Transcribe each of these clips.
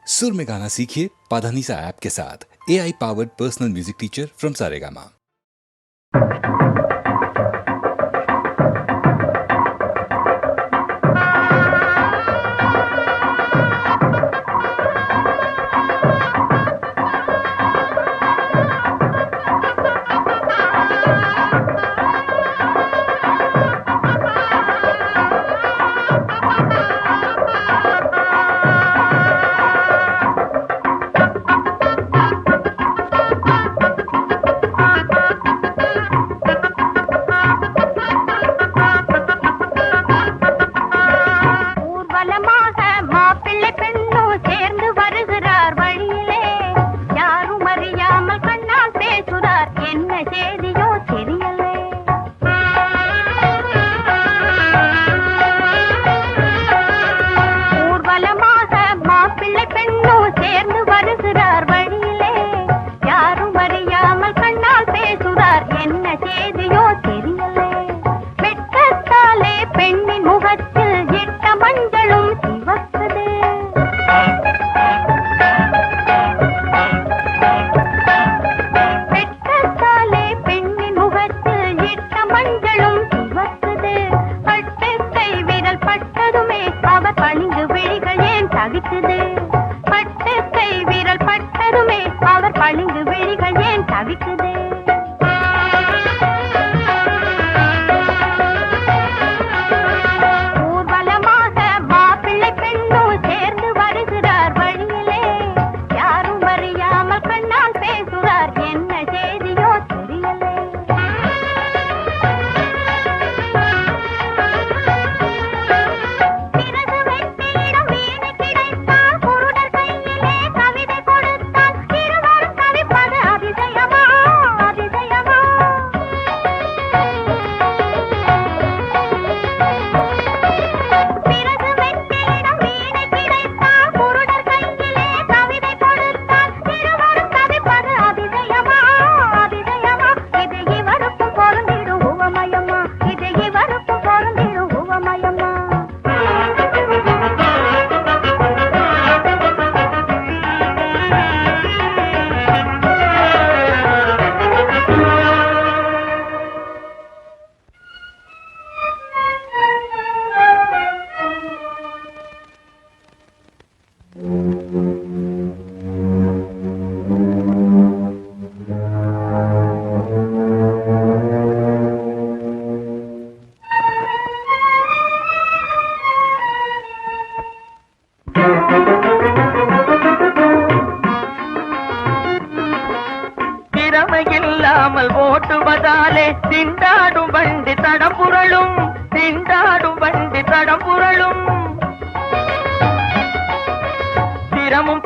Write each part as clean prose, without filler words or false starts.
सुर में गाना सीखिए पाधानीसा ऐप के साथ। AI powered personal music teacher from Saregama.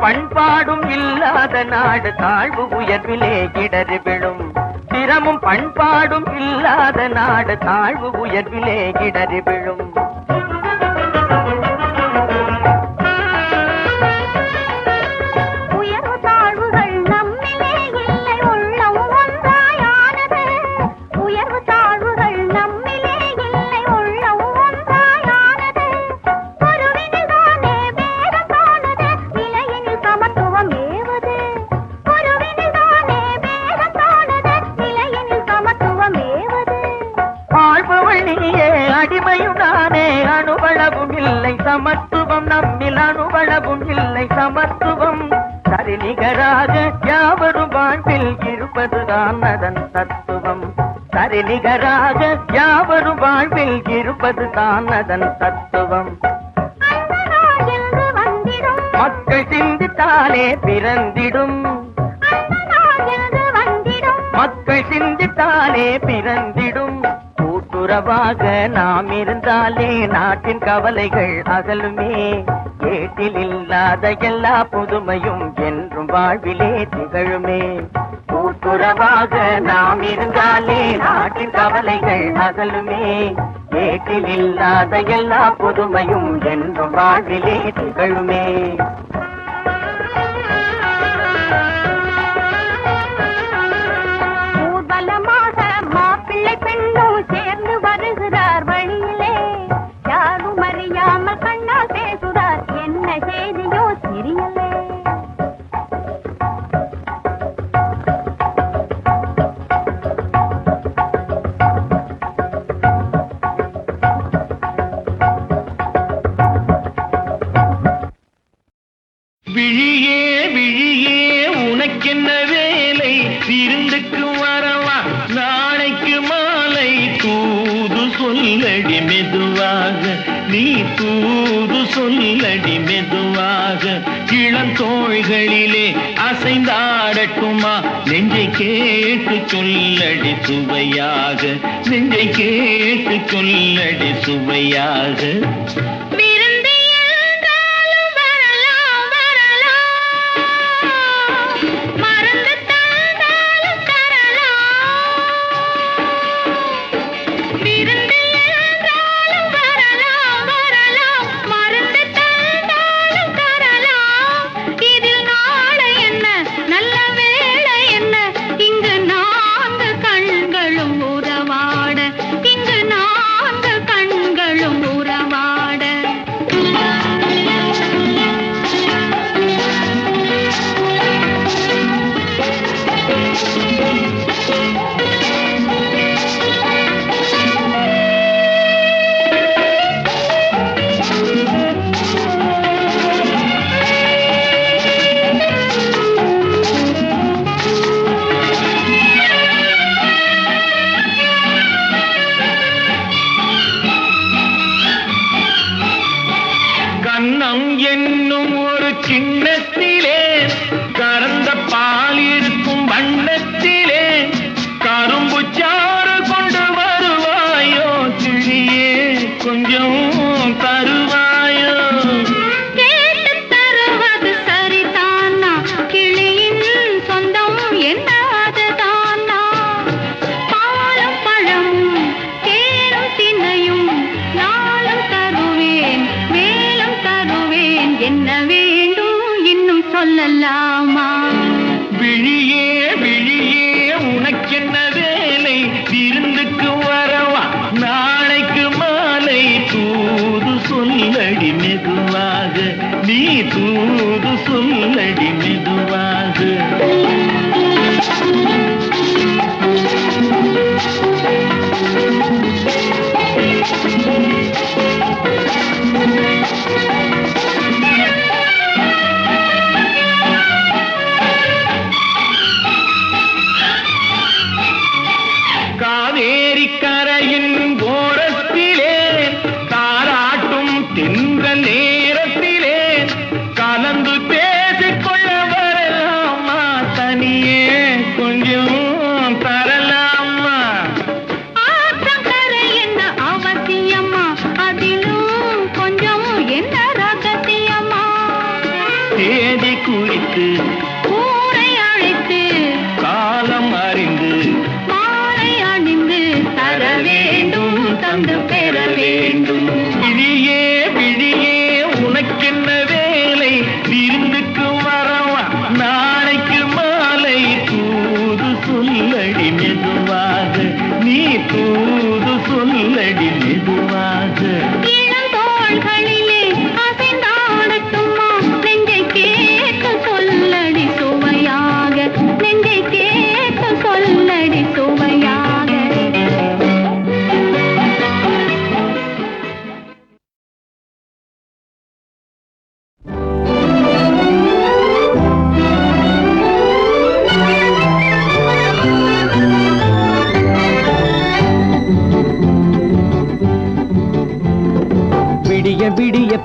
பண்பாடும் இல்லாத நாடு தாழ்வு உயர்விலே இடறி விழும். திறமும் பண்பாடும் இல்லாத நாடு தாழ்வு உயர்விலே இடறி விழும். சமத்துவம் நம்மில் அணுவளவும் இல்லை சமத்துவம். சரிநிகராக யாவரும் வாழ்வில் இருப்பதுதான் அதன் தத்துவம். சரிநிகராக யாவரும் வாழ்வில் இருப்பதுதான் அதன் தத்துவம். மக்கள் சிந்தித்தாலே பிறந்திடும். மக்கள் சிந்தித்தாலே பிறந்திடும். கூட்டுறவாக நாம் இருந்தாலே நாட்டின் கவலைகள் அகலுமே. ஏட்டில் இல்லாத எல்லா புதுமையும் என்றும் வாழ்விலே திகழுமே. கூட்டுறவாக நாம் இருந்தாலே நாட்டின் கவலைகள் அகலுமே. ஏட்டில் இல்லாத எல்லா புதுமையும் என்றும் வாழ்விலே திகழுமே. சேர்ந்து வருகிறார் வழியிலே, யாரும் அறியாமல் கண்ணால் பேசுகிறார், என்ன செய்தியோ தெரியலே. இளந்தோள்களிலே அசைந்தாடட்டுமா நெஞ்சை கேட்டு சொல்லடி சுவையாக நெஞ்சை கேட்டு சொல்லடி சுவையாக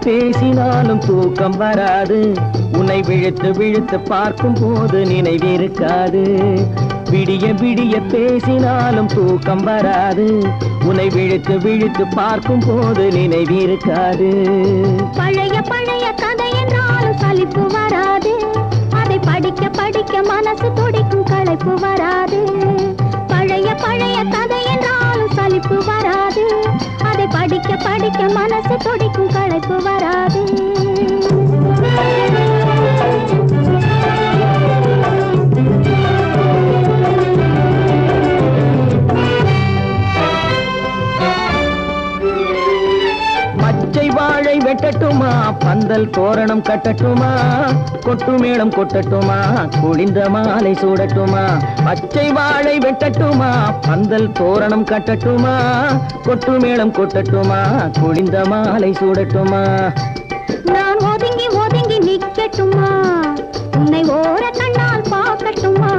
பேசினாலும் தூக்கம் வராது உன்னை விழுத்து விழுத்து பார்க்கும் போது நினைவிருக்காது விடிய விடிய பேசினாலும் தூக்கம் வராது உன்னை விழுத்து விழுத்து பார்க்கும் போது நினைவிருக்காது பழைய பழைய கதை என்றாலும் சலிப்பு வராது அதை படிக்க படிக்க மனசு துடிக்கும் களைப்பு வராது பழைய பழைய கதை என்றாலும் சலிப்பு வராது அதை படிக்க படிக்க மனசு துடிக்கும் களைப்பு வராது பச்சை வாழை வெட்டட்டுமா பந்தல் தோரணம் கட்டட்டுமா கொட்டு மேளம் கொட்டட்டுமா குளிந்த மாலை சூடட்டுமா பச்சை வாழை வெட்டட்டுமா பந்தல் தோரணம் கட்டட்டுமா கொட்டு மேளம் கொட்டட்டுமா குளிந்த மாலை சூடட்டுமா நான் ஒதுங்கி ஒதுங்கி நிக்கட்டுமா உன்னை ஓர கண்ணால் பார்க்கட்டுமா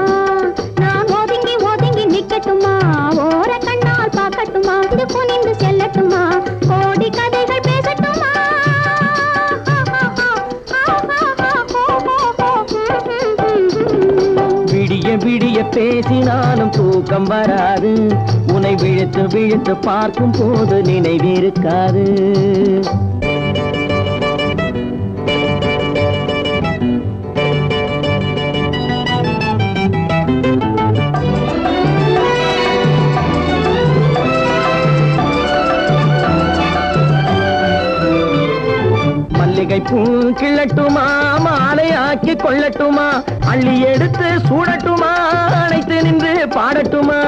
நான் ஒதுங்கி ஒதுங்கி நிக்கட்டுமா ஓர கண்ணால் பார்க்கட்டுமா இது குனிந்து செல்லட்டுமா கோடி கதைகள் பேசட்டுமா விடிய பேசினாலும் தூக்கம் வராது உன்னை விழித்து விழித்து பார்க்கும் போது நினைவிருக்காது பூ கிள்ளட்டுமா மாலையாக்கி கொள்ளட்டுமா அள்ளி எடுத்து சூடட்டுமா அணைத்து நின்று பாடட்டுமா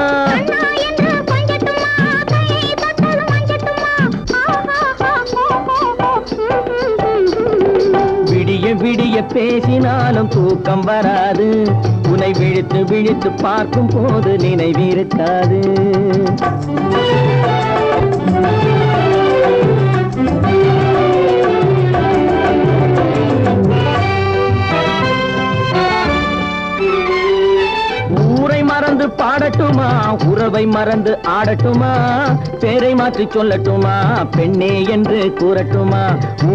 விடிய விடிய பேசினாலும் தூக்கம் வராது உன்னை விழித்து விழித்து பார்க்கும் போது நினைவிருக்காது பாடட்டுமா உறவை மறந்து ஆடட்டுமா பேரை மாற்றி சொல்லட்டுமா பெண்ணே என்று கூறட்டுமா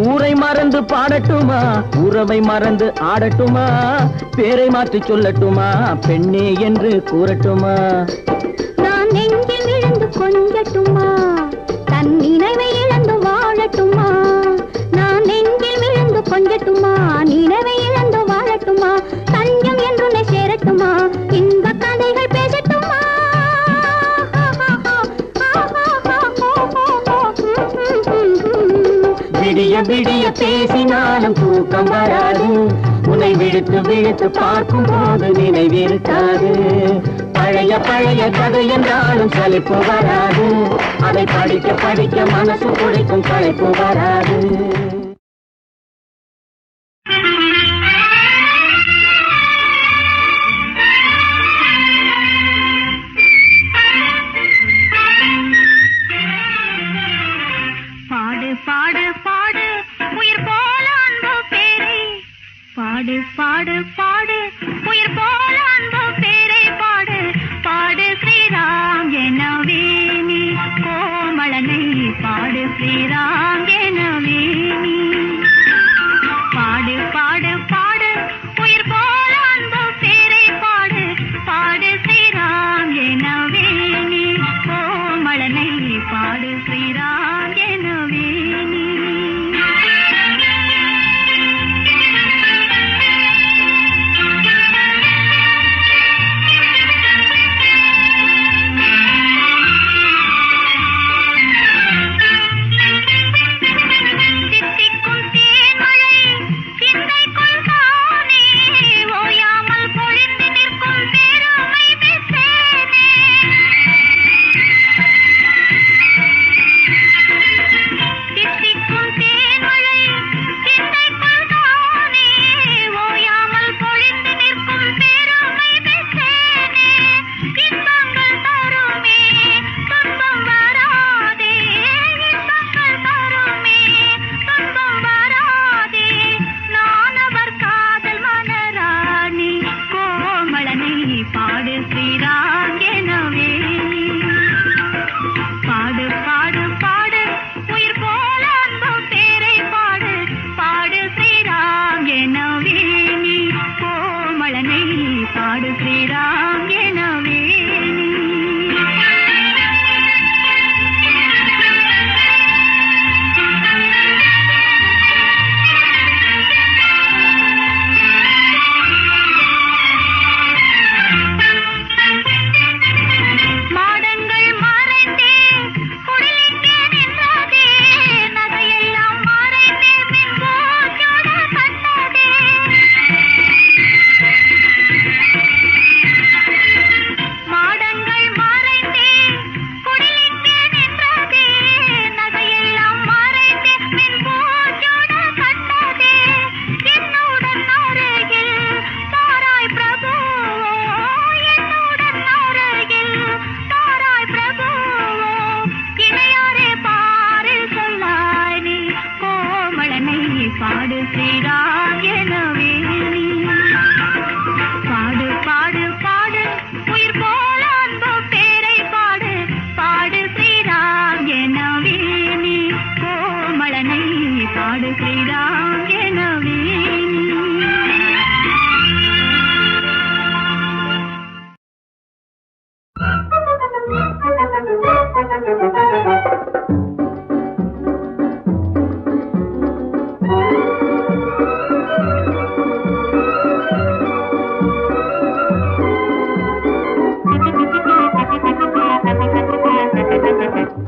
ஊரை மறந்து பாடட்டுமா உறவை மறந்து ஆடட்டுமா பேரை மாற்றி சொல்லட்டுமா பெண்ணே என்று கூறட்டுமா நான் நெஞ்சில் விழுந்து கொஞ்சட்டுமா தன் நினைவை இழந்து வாழட்டுமா நான் நெஞ்சில் விழுந்து கொஞ்சட்டுமா நினைவை இழந்து வாழட்டுமா தஞ்சம் என்று சேரட்டுமா இந்த கதைகள் பேசட்டுமா விடிய விடிய பேசினாலும் தூக்கம் வராது உன்னை விழுத்து விழுத்து பார்க்கும் போது நினைவிருக்காது பழைய பழைய கதை என்றாலும் சலிப்பு வராது அதை படிக்க படிக்க மனசு குடிக்கும் களைப்பு வராது பாடு பாடு உயிர் போல அன்பு பேரை பாடு பாடு பாடு உயிர் போல அன்பு பேரை பாடு பாடு ஸ்ரீராம் எனவே நீ கோமளனை பாடு ஸ்ரீராம் எனவே நீ பாடு பாடு பாடு உயிர் போல அன்பு பேரை பாடு பாடு ஸ்ரீராம் எனவே நீ கோமளனை பாடு ஸ்ரீராம் எனவே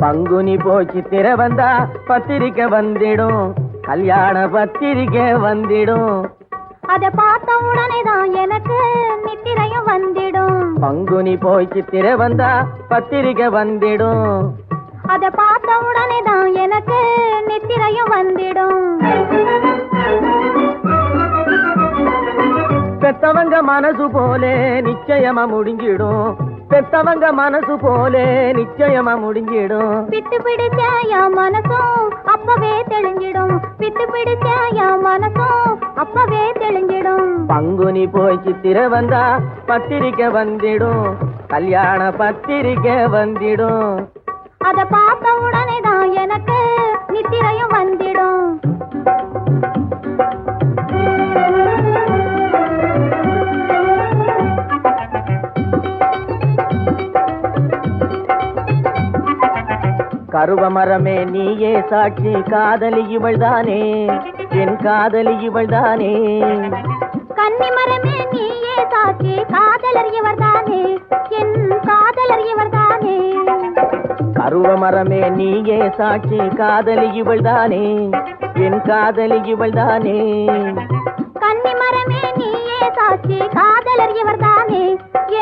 பங்குனி போச்சு திர வந்தா பத்திரிக்கை வந்திடும், கல்யாண பத்திரிக்கை வந்திடும். அத பார்த்த உடனே தான் எனக்கு நித்திரையும் வந்திடும். பங்குனி போச்சு திர வந்தா பத்திரிக்கை வந்திடும். அத பார்த்த உடனே தான் எனக்கு நித்திரையும் வந்திடும். பெத்தவங்க மனசு போலே நிச்சயமா முடிஞ்சிடும், பெத்தவங்க மனசு போலே நிச்சயமா முடிஞ்சிடும். பித்து பிடிச்ச என் மனசும் அப்பவே தெளிஞ்சிடும், பித்து பிடிச்ச என் மனசும் அப்பவே தெளிஞ்சிடும். பங்குனி போய் சித்திர வந்தா பத்திரிக்கை வந்திடும், கல்யாண பத்திரிக்கை வந்திடும். அத பார்த்த உடனே தான் எனக்கு நித்திரையும் வந்திடும். கருவமரமே நீயே சாட்சி, காதலி இவள்தானே, என் காதலி இவள்தானே. கன்னிமரமே நீயே சாட்சி, காதலர் இவர்தானே, என் காதலர் இவர்தானே. கருவமரமே நீயே சாட்சி, காதலி இவள்தானே, என் காதலி இவள்தானே. கன்னிமரமே நீயே சாட்சி, காதலர் இவர்தானே,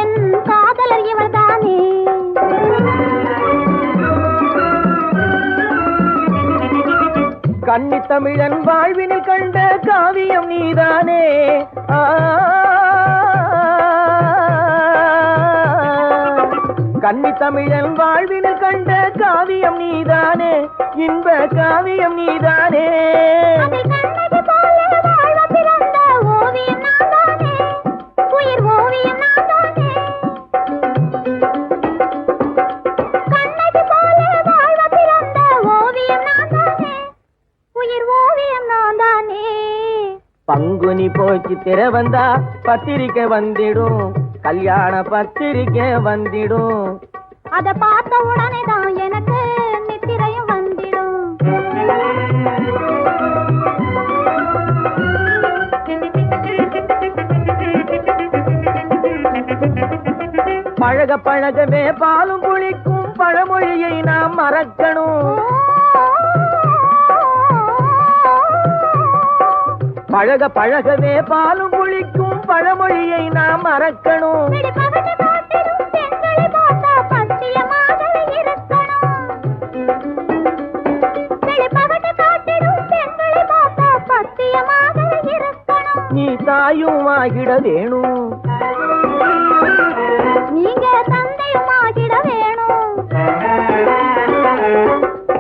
என் காதலர் இவர்தானே. கன்னி தமிழன் வாழ்வினில் கண்ட காவியம் நீதானே, கன்னி தமிழன் வாழ்வினில் கண்ட காவியம் நீதானே, இன்ப காவியம் நீதானே. பங்குனி போச்சு திர வந்தா பத்திரிக்கை வந்திடும், கல்யாண பத்திரிக்கை வந்திடும். அத பார்த்த உடனே தான் எனக்கு நித்திரையும் வந்திடும். பழக பழகவே பாலும் புளிக்கும் பழமொழியை நாம் மறக்கணும், பழக பழகவே பாலும் புளிக்கும் பழமொழியை நாம் மறக்கணும். நீ தாயும் ஆகிட வேணும், நீங்க தந்தையும் ஆகிட வேணும்,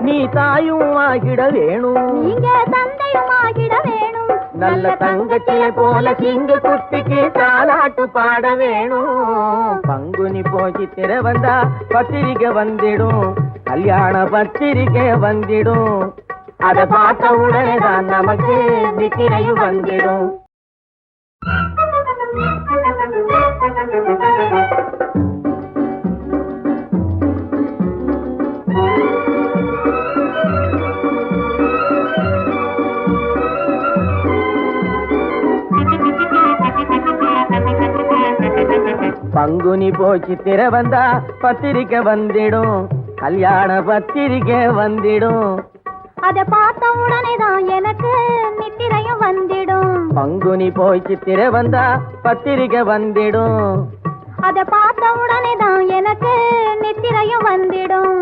நீ தாயும் ஆகிட வேணும், நீங்க தந்தையும் ஆகிட வேணும். நல்ல தங்கச்சியை போல சிங்க குட்டிக்கு தாலாட்டு பாட வேணும். பங்குனி போச்சு திர வந்தா பத்திரிக்கை வந்திடும், கல்யாண பத்திரிக்கை வந்திடும். அத பார்த்த உடனே தான் நமக்கு நித்திரையும் வந்திடும். பங்குனி போச்சு திர வந்தா பத்திரிக்கை வந்திடும், கல்யாண பத்திரிக்கை வந்திடும். அத பார்த்த உடனே தான் எனக்கு நித்திரையும் வந்திடும். பங்குனி போச்சு திர வந்தா பத்திரிக்கை வந்திடும். அத பார்த்த உடனே தான் எனக்கு நித்திரையும் வந்திடும்.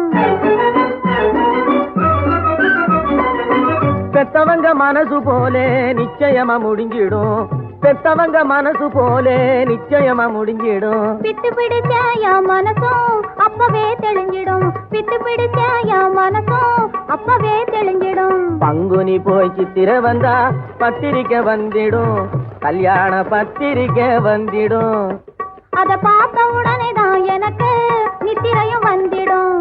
பெத்தவங்க மனசு போலே நிச்சயமா முடிஞ்சிடும், பெத்தவங்க மனசு போலே நிச்சயமா முடிஞ்சிடும். பித்து பிடிச்ச என் மனசும் அப்பவே தெளிஞ்சிடும், பித்து பிடிச்ச என் மனசும் அப்பவே தெளிஞ்சிடும். பங்குனி போய் சித்திர வந்தா பத்திரிக்கை வந்திடும், கல்யாண பத்திரிக்கை வந்திடும். அத பார்த்த உடனே தான் எனக்கு நித்திரையும் வந்திடும்.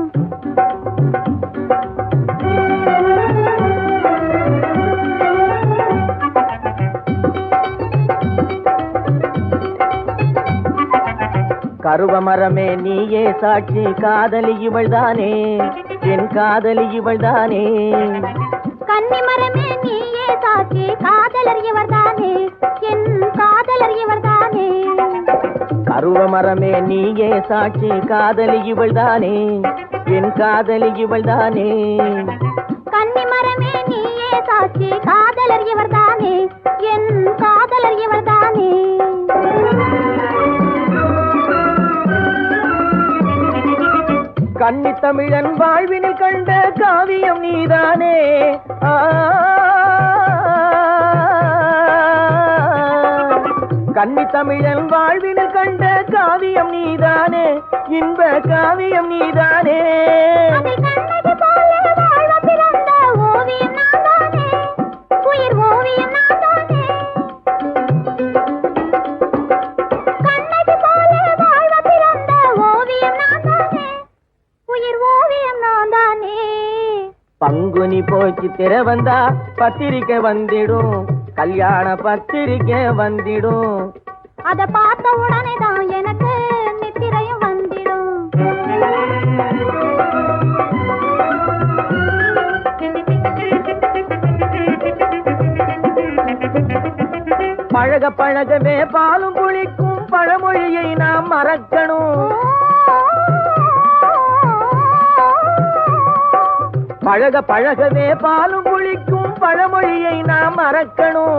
கருவமரமே நீயே சாட்சி, காதலி இவள்தானே, என் காதலி இவள்தானே. கன்னிமரமே நீயே சாட்சி, காதலர் இவர்தானே, என் காதலர் இவர்தானே. கருவமரமே நீயே சாட்சி, காதலி இவள்தானே, என் காதலி இவள்தானே. கன்னிமரமே நீயே சாட்சி, காதலர் இவர்தானே, என் காதலர் இவர்தானே. கன்னி தமிழன் வாழ்வினில் கண்ட காவியம் நீதானே. கன்னி தமிழன் வாழ்வினில் கண்ட காவியம் நீதானே, இன்ப காவியம் நீதானே. பங்குனி போச்சு திற வந்தா பத்திரிக்கை வந்திடும், கல்யாண பத்திரிக்கை வந்திடும். அத பார்த்த உடனே தான் எனக்கு நித்திரையும் வந்திடும். பழக பழகவே பாலும் புளிக்கும் பழமொழியை நாம் மறக்கணும். பழக பழகவே பாலும் புளிக்கும் பழமொழியை நாம் மறக்கணும்.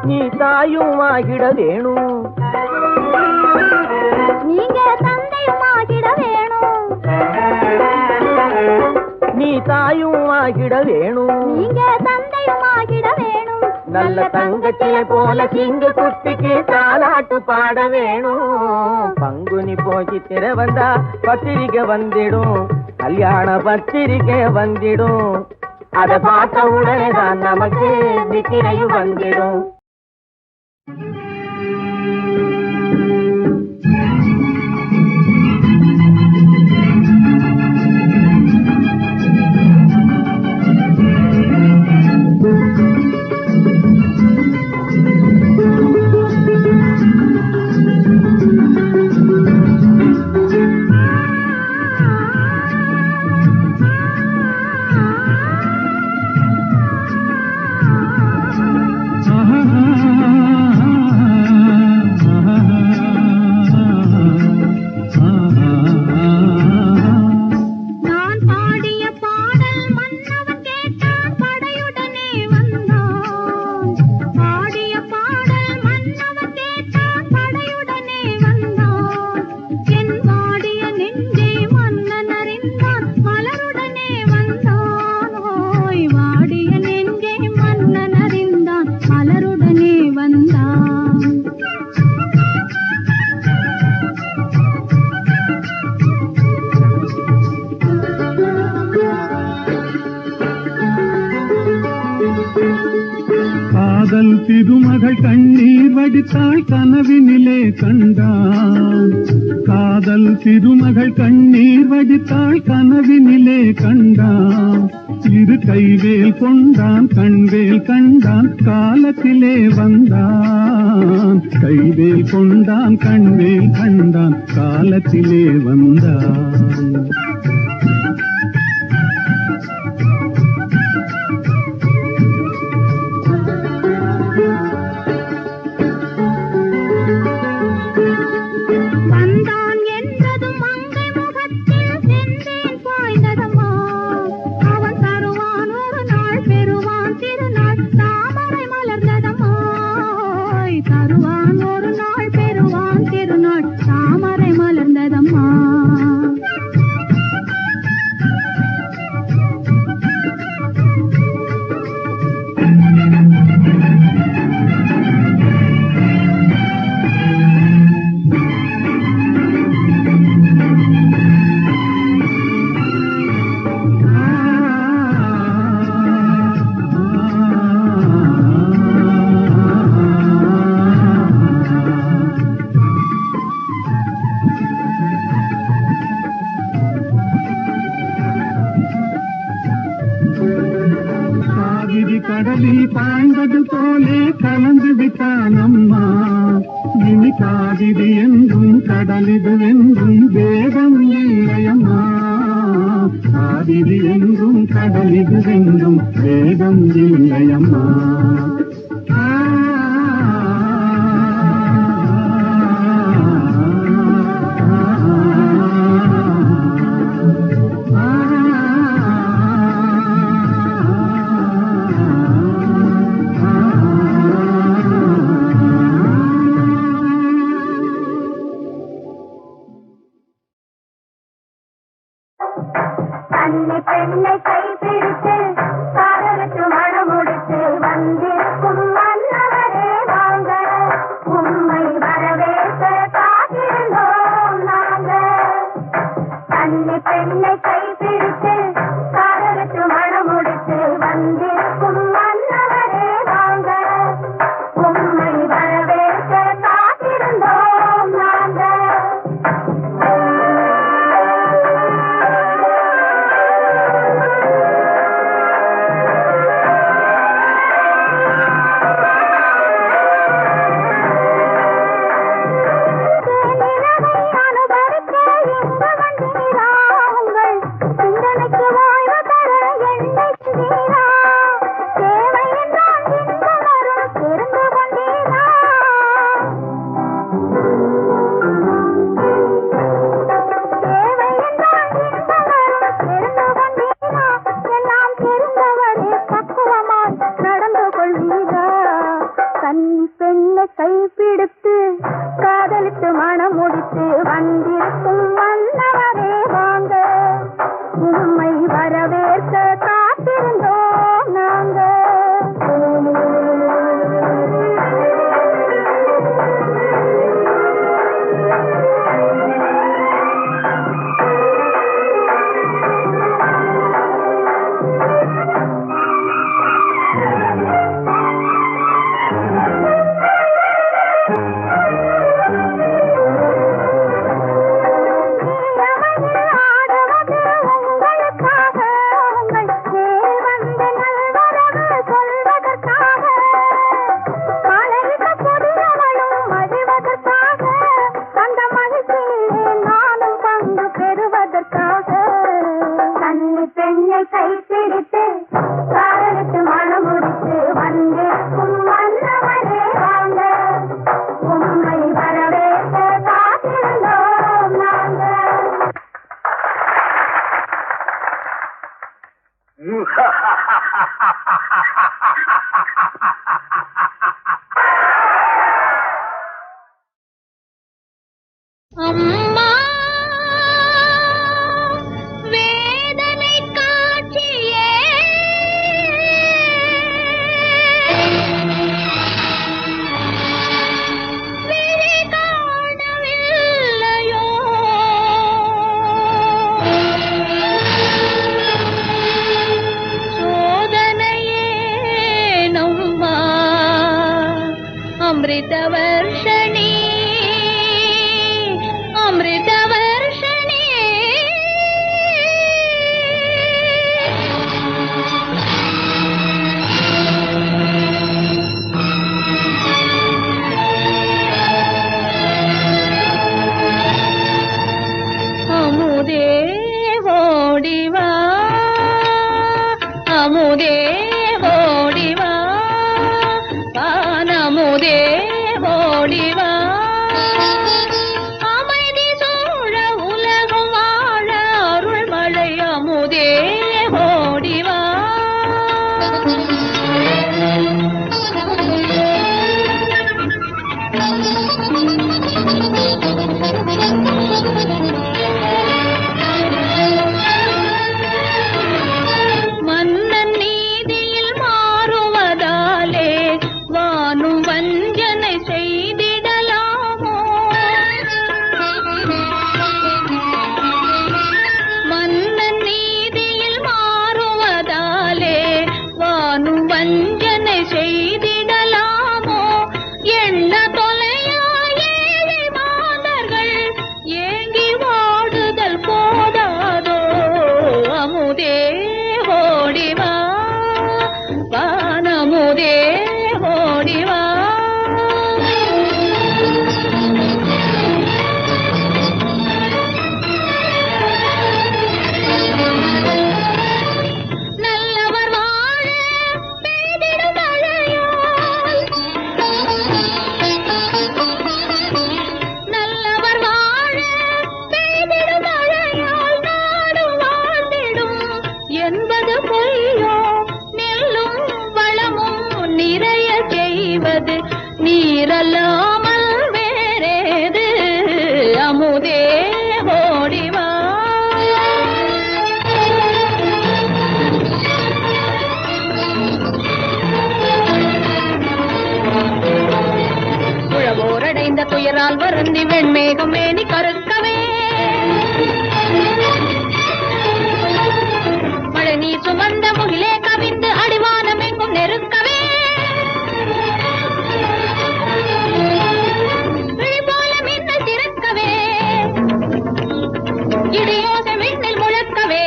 நீ தாயும் ஆகிட வேணும், நீங்க தந்தையும் ஆகிட வேணும். நீ தாயும் ஆகிட வேணும், நீங்க தந்தையும் ஆகிட வேணும். நல்ல தங்கச்சியை போல சிங்க குட்டிக்கு தாலாட்டு பாட வேணும். பங்குனி போச்சு திற வந்தா பத்திரிக்கை வந்திடும், கல்யாண பத்திரிக்கை வந்திடும். அத பார்த்த உடனே தான் நமக்கு நித்திரையும் வந்திடும். காதல் திருமகள் கண்ணீர் வடித்தாள் கனவினிலே கண்டான். காதல் திருமகள் கண்ணீர் வடித்தாள் கனவினிலே கண்டான். இரு கைவேல் கொண்டான் கண்வேல் கண்டான் காலத்திலே வந்தான். கைவேல் கொண்டான் கண்வேல் கண்டான் காலத்திலே வந்தான். கடலில் பாய்ந்தது போலே கலந்து விட்டானம்மா. இனி காவிரி என்றும் கடலிது என்றும் வேதம் இல்லையம்மா. காவிரி என்றும் கடலில் இதுவென்றும் வேதம் இல்லையம்மா. கண்ணி பெண்ணை கைப்பிடித்து காதலுக்கு மணமுடித்து வந்திருக்கும் மன்னவரே வாங்க, உம்மை வரவேற்க காத்திருந்தோம் நாங்க. கண்ணி பெண்ணை கைப்பிடித்து காதலுக்கு மணமுடித்து வந்திருக்கும் மன்னவரே வாங்க, உம்மை வரவேற்க காத்திருந்தோம் நாங்க. கைப்பிடித்து காதலித்து மனம் முடித்து வந்திருக்கும் மன்னவரே வாங்க, உம்மை வரவேற்க காத்திருந்தோம் நாங்க. கைப்பிடித்து காதலுக்கு மனம் முடித்து வந்திருக்கும் மன்னவரே வாங்க, உம்மை வரவேற்க காத்திருந்தோம் நாங்க. அம்மா வேதனை காட்சியே விழி காணவில்லையோ, சோதனையே நம்மா அமிர்த வர்ஷணி அமிர்த வர்ஷணி. அமுதே ஓடிவா அமுதே ஓடிவா வானமுதே ஓடிவா, அமைதி சூழ உலகம் வாழ அருள் மழை அமுதே ஓடிவா. மன்னன் நீதி வருந்தி வெண்மேகம் மேனி கருக்கவே மழை நீ சுமந்த முகிலே கவிந்து அடிவானம் எங்கும் நெருக்கவே விழி போல மின்னல் திறக்கவே இடியோசை மின்னல் முழக்கவே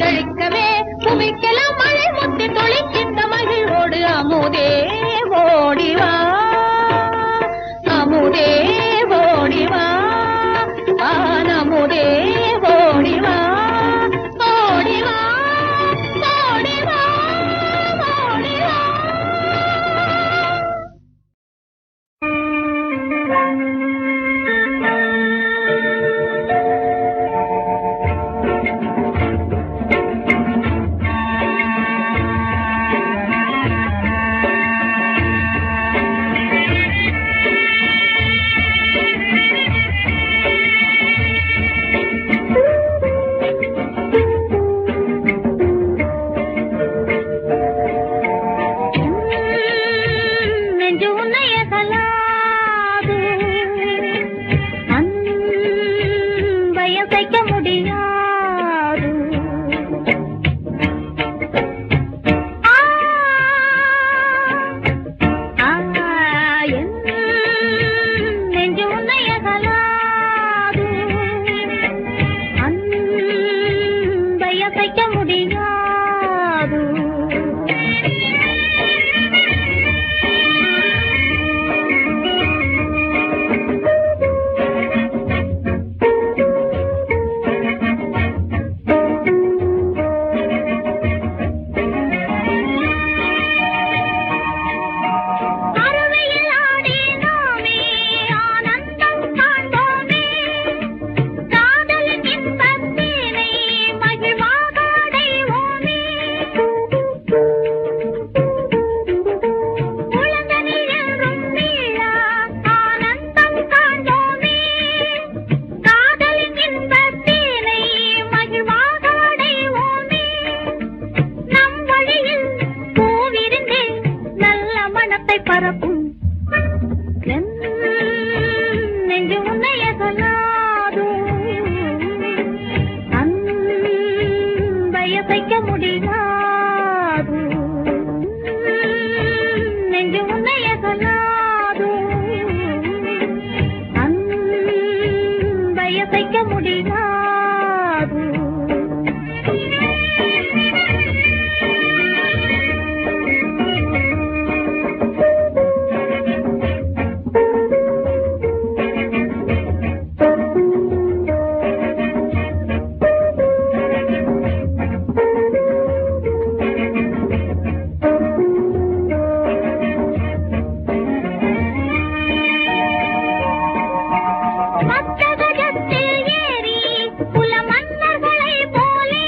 தெளிக்கவே புவிக்கெல்லாம் மழை முத்தி தொழிக்கின்ற மகிழ்வோடு அமுதே ஓடிவா அமுதே ஓடிவா ஆனமுதே ஓடிவா ஓடிவா ஓடிவா ஓடிவா நெஞ்சு உன்னைய கலாது அன்பையசைக்க முடியாது என் நெஞ்சு உன்னைய கலாது அன்பையசைக்க முடியாது அருவியில் ஆடினோமே ஆனந்தம் காண்போமே காதலின் இன்பத்தினை மகிழ்வாக அடைவோமே உலகனில் என்றும் மீளா ஆனந்தம் காண்போமே காதலின் இன்பத்தினை மகிழ்வாக அடைவோமே நம் வழியில் பூவிருந்தே நல்ல மனத்தை பரப்பும் நெஞ்சு உன்னைய கலாது அன்பையசைக்க முடியாது நெஞ்சு உன்னைய கலாது அன்பையசைக்க முடியாது மத்தகஜத்தில் ஏறி குல மன்னர்களைப் போலே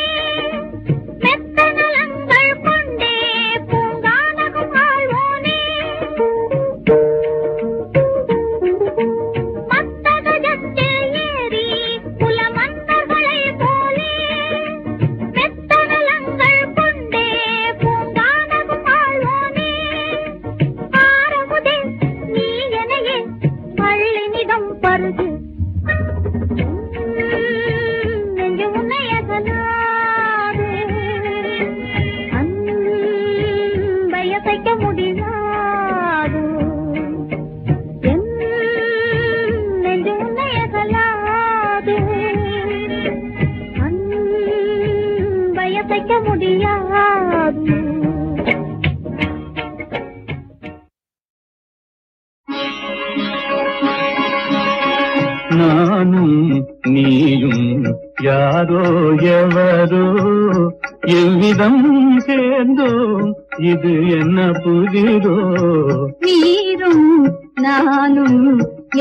மெத்த நலங்கள் கொண்டே பூங்கானகம் ஆழ்வோனே மத்தகஜத்தில் ஏறி குல மன்னர்களைப் போலே மெத்த நலங்கள் கொண்டே பூங்கானகம் ஆழ்வோனே ஆரமுதே நீ எனையே பள்ளினிடம் பருகு நெஞ்சு உன்னைய கலாது அன்பையசைக்க முடியாது என் நெஞ்சு உன்னைய கலாது அன்பையசைக்க முடியாது நானும் நீயும் யாரோ எவரோ எவ்விதம் சேர்ந்தோம் இது என்ன புதிரோ நீரும் நானும்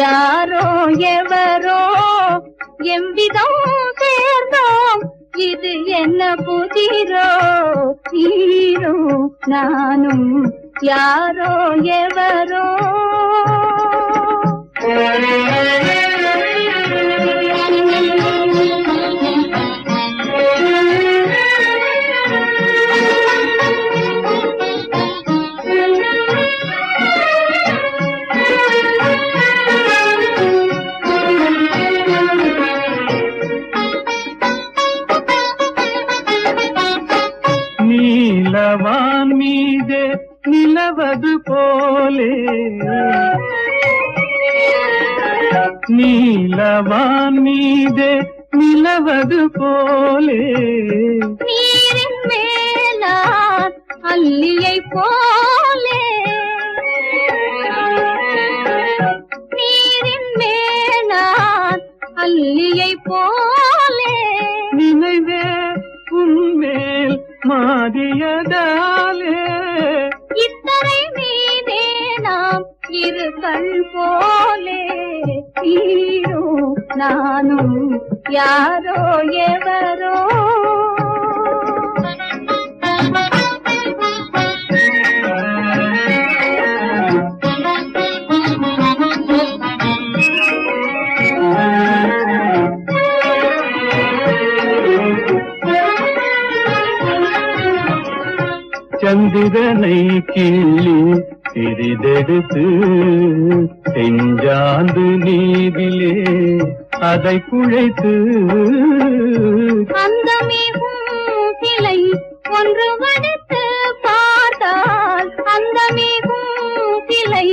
யாரோ எவரோ எவ்விதம் சேர்ந்தோம் இது என்ன புதிரோ நீரும் நானும் யாரோ எவரோ நீலவான் மீதே நிலவது போலே நீரின் மேலான் அல்லியை போலே நீரின் மேலான் அல்லியை போலே நினைவே உன்மேல் மாறியதாலே இத்தனை மீதே நாம் இரு கண் போலே நீரோ நானும் யாரோ எவரோ சந்திரனை கிள்ளி சிறிதெடுத்து செஞ்சாந்து நீதிலே அதை குழைத்து அந்த மிகும் சிலை ஒன்று வடித்து பார்த்தால் அந்த மிகும் சிலை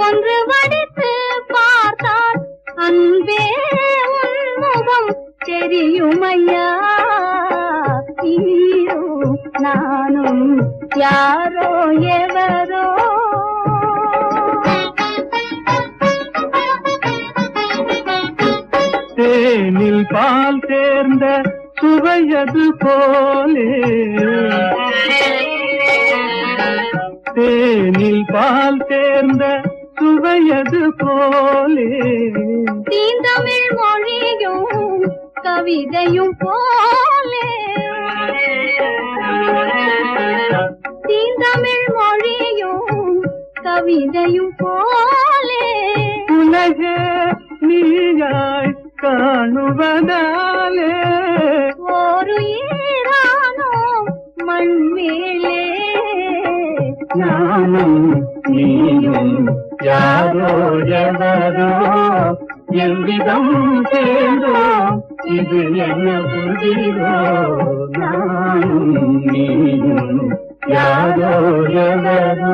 ஒன்று வடித்து பார்த்தால் அன்பே உன்முகம் தெரியுமையா நீரோ நானும் யாரோ எவரோ தேனில் பால் சேர்ந்த சுவையது போலே தேனில் பால் சேர்ந்த சுவையது போலே தீந்தமிழ் மொழியும் கவிதையும் போலே தீந்தமிழ் மொழியும் கவிதையும் போலே உலகே நீயாய் காணுவதாலே ஒரு ஈரானோ மண்மேலே நானும் நீயும் யாரோ எவரோ எவ்விதம் சேர்ந்தோ இது என்ன புதிரோ நானும் நீயும் யாரோ எவரோ